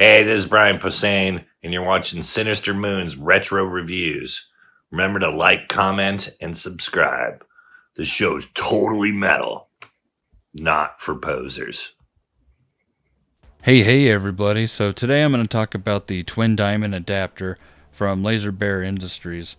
Hey, this is Brian Posehn, and you're watching Sinistermoon's Retro Reviews. Remember to like, comment, and subscribe. This show's totally metal, not for posers. Hey everybody, so today I'm going to talk about the Twin Diamond adapter from Laser Bear Industries.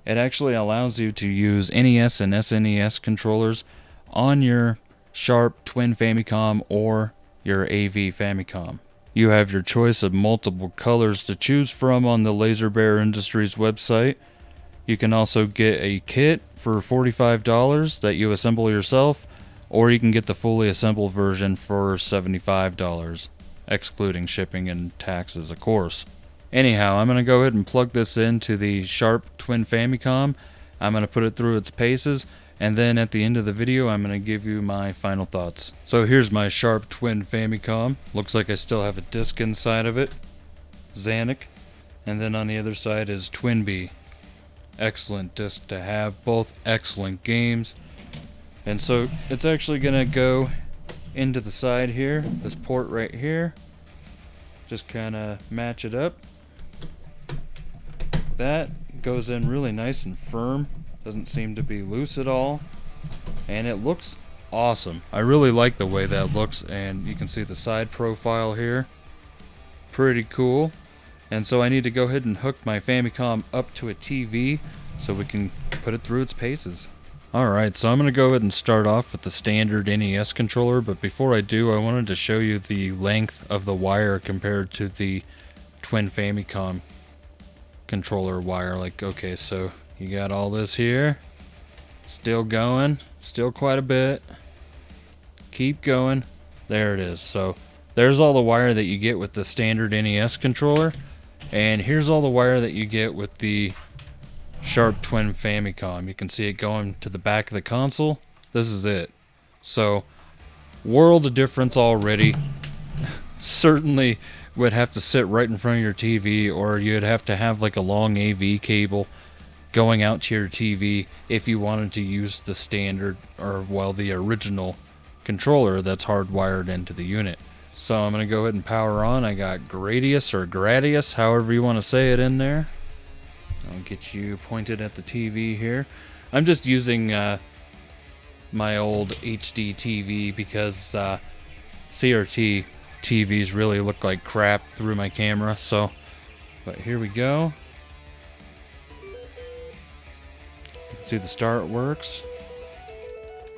It actually allows you to use NES and SNES controllers on your Sharp Twin Famicom or your AV Famicom. You have your choice of multiple colors to choose from on the Laser Bear Industries website. You can also get a kit for $45 that you assemble yourself, or you can get the fully assembled version for $75, excluding shipping and taxes, of course. Anyhow, I'm going to go ahead and plug this into the Sharp Twin Famicom. I'm going to put it through its paces, and then at the end of the video, I'm going to give you my final thoughts. So here's my Sharp Twin Famicom. Looks like I still have a disc inside of it, Xanic, and then on the other side is Twinbee. Excellent disc to have, both excellent games. And so it's actually going to go into the side here, this port right here. Just kind of match it up. That goes in really nice and firm. Doesn't seem to be loose at all. And it looks awesome. I really like the way that looks, and you can see the side profile here. Pretty cool. And so I need to go ahead and hook my Famicom up to a TV so we can put it through its paces. Alright, so I'm going to go ahead and start off with the standard NES controller, but before I do, I wanted to show you the length of the wire compared to the Twin Famicom controller wire. Like, okay, so you got all this here, still going, still quite a bit, keep going, there it is. So there's all the wire that you get with the standard NES controller, and here's all the wire that you get with the Sharp Twin Famicom. You can see it going to the back of the console. This is it. So, world of difference already. Certainly would have to sit right in front of your TV, or you'd have to have like a long AV cable going out to your TV if you wanted to use the standard, or well, the original controller that's hardwired into the unit. So I'm going to go ahead and power on. I got Gradius or Gradius, however you want to say it, in there. I'll get you pointed at the TV here. I'm just using my old HD TV because CRT TVs really look like crap through my camera. So, but here we go. You can see the start works,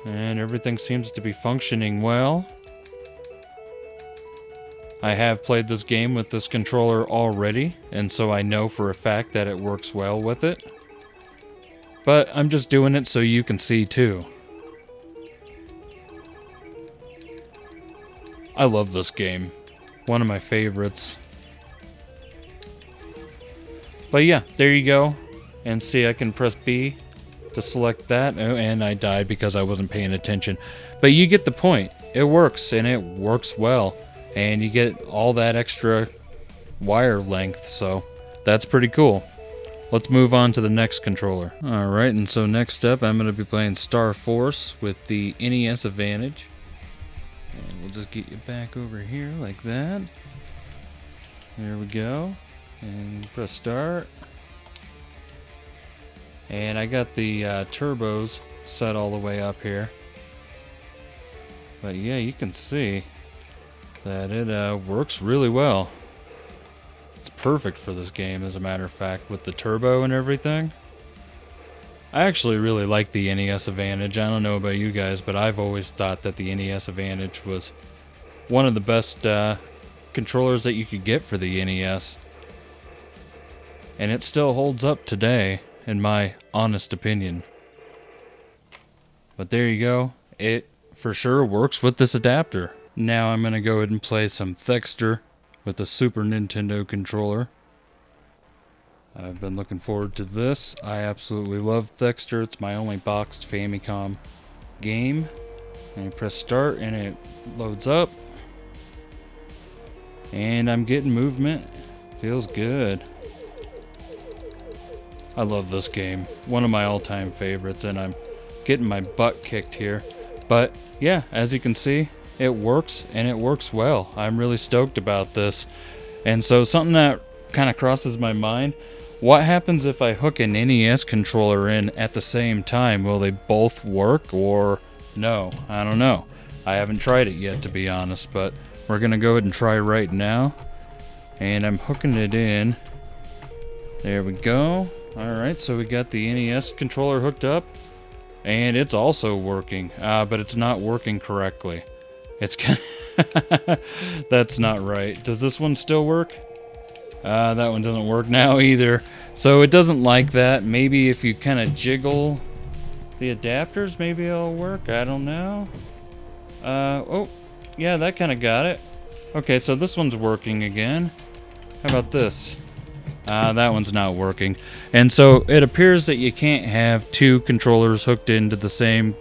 and everything seems to be functioning well. I have played this game with this controller already, and so I know for a fact that it works well with it. But I'm just doing it so you can see too. I love this game. One of my favorites. But yeah, there you go. And see, I can press B to select that. Oh, and I died because I wasn't paying attention. But you get the point. It works, and it works well. And you get all that extra wire length, so that's pretty cool. Let's move on to the next controller. Alright, and so next up I'm going to be playing Star Force with the NES Advantage. And we'll just get you back over here like that. There we go. And press start. And I got the turbos set all the way up here. But yeah, you can see that it works really well. It's perfect for this game, as a matter of fact, with the turbo and everything. I actually really like the NES Advantage. I don't know about you guys, but I've always thought that the NES Advantage was one of the best controllers that you could get for the NES. And it still holds up today, in my honest opinion. But there you go. It for sure works with this adapter. Now I'm going to go ahead and play some Thexter with a Super Nintendo controller. I've been looking forward to this. I absolutely love Thexter. It's my only boxed Famicom game. And you press start and it loads up. And I'm getting movement. Feels good. I love this game. One of my all-time favorites, and I'm getting my butt kicked here. But yeah, as you can see, it works, and it works well. I'm really stoked about this. And so something that kind of crosses my mind, what happens if I hook an NES controller in at the same time? Will they both work or no? I don't know. I haven't tried it yet, to be honest, but we're going to go ahead and try right now. And I'm hooking it in. There we go. Alright, so we got the NES controller hooked up. And it's also working, but it's not working correctly. It's kind of that's not right. Does this one still work? That one doesn't work now either. So it doesn't like that. Maybe if you kind of jiggle the adapters, maybe it'll work. I don't know. Oh, yeah, that kind of got it. Okay, so this one's working again. How about this? That one's not working. And so it appears that you can't have two controllers hooked into the same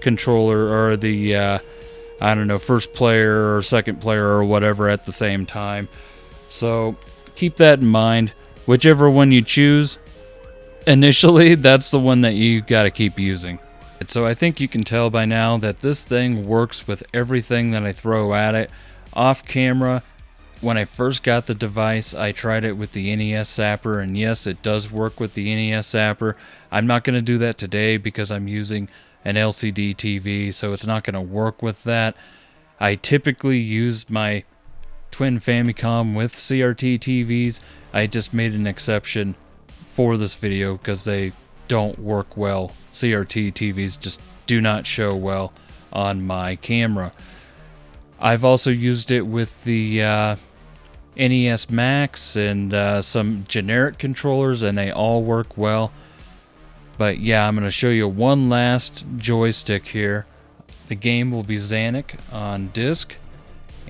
controller, or the, I don't know, first player or second player or whatever at the same time. So keep that in mind. Whichever one you choose initially, that's the one that you got to keep using. And so I think you can tell by now that this thing works with everything that I throw at it. Off camera, when I first got the device, I tried it with the NES Zapper, and yes, it does work with the NES Zapper. I'm not going to do that today because I'm using an LCD TV, so it's not going to work with that. I typically use my twin Famicom with CRT TVs. I just made an exception for this video because they don't work well. CRT TVs just do not show well on my camera. I've also used it with the NES Max and some generic controllers, and they all work well. But yeah, I'm going to show you one last joystick here. The game will be Xanic on disc,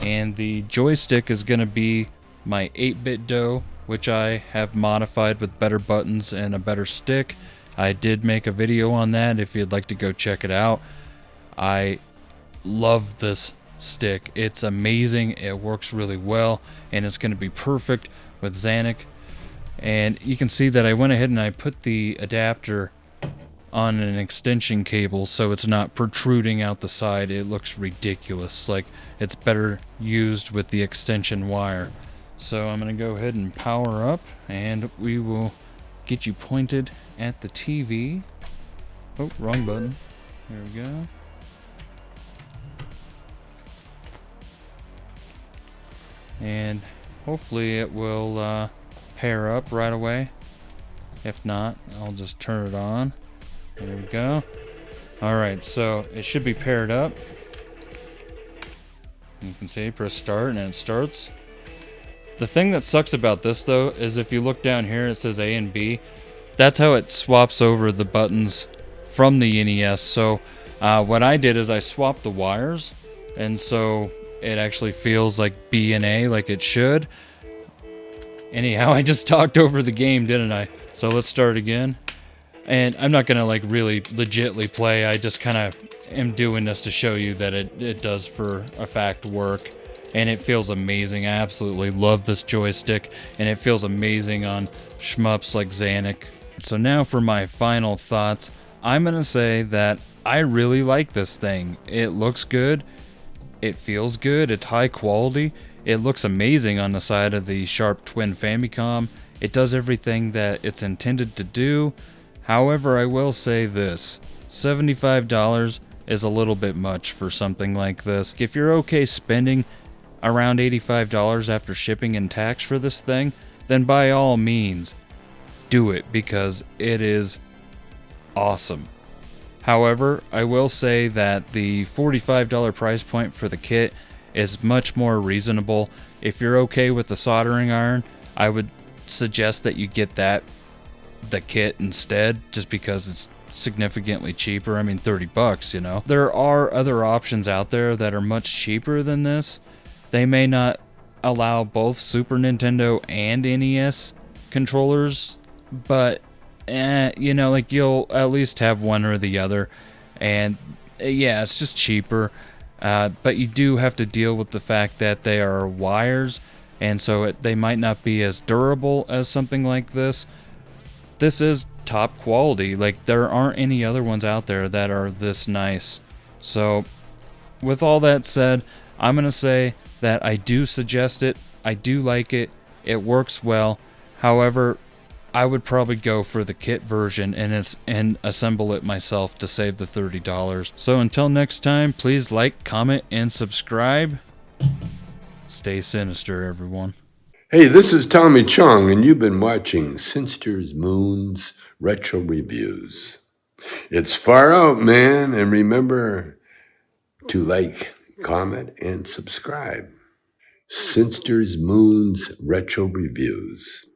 and the joystick is going to be my 8-bit Doe, which I have modified with better buttons and a better stick. I did make a video on that if you'd like to go check it out. I love this stick. It's amazing. It works really well, and it's going to be perfect with Xanic. And you can see that I went ahead and I put the adapter on an extension cable so it's not protruding out the side. It looks ridiculous. Like, it's better used with the extension wire. So I'm going to go ahead and power up, and we will get you pointed at the TV. Oh, wrong button. There we go. And hopefully it will pair up right away. If not, I'll just turn it on. There we go. Alright, so it should be paired up. You can see, press start, and it starts. The thing that sucks about this, though, is if you look down here, it says A and B. That's how it swaps over the buttons from the NES. So what I did is I swapped the wires, and so it actually feels like B and A, like it should. Anyhow, I just talked over the game, didn't I? So let's start again. And I'm not gonna like really legitly play. I just kind of am doing this to show you that it does for a fact work. And it feels amazing. I absolutely love this joystick, and it feels amazing on shmups like Xanic. So now for my final thoughts, I'm gonna say that I really like this thing. It looks good. It feels good. It's high quality. It looks amazing on the side of the Sharp Twin Famicom. It does everything that it's intended to do. However, I will say this. $75 is a little bit much for something like this. If you're okay spending around $85 after shipping and tax for this thing, then by all means, do it, because it is awesome. However, I will say that the $45 price point for the kit is much more reasonable. If you're okay with the soldering iron, I would suggest that you get the kit instead, just because it's significantly cheaper. I mean, 30 bucks, you know. There are other options out there that are much cheaper than this. They may not allow both Super Nintendo and NES controllers, but you know, like, you'll at least have one or the other. And yeah, it's just cheaper. But you do have to deal with the fact that they are wires, and so they might not be as durable as something like this. This is top quality. Like, there aren't any other ones out there that are this nice. So with all that said, I'm going to say that I do suggest it. I do like it. It works well. However, I would probably go for the kit version and assemble it myself to save the $30. So until next time, please like, comment, and subscribe. Stay sinister, everyone. Hey, this is Tommy Chong, and you've been watching Sinistermoon's Retro Reviews. It's far out, man, and remember to like, comment, and subscribe. Sinistermoon's Retro Reviews.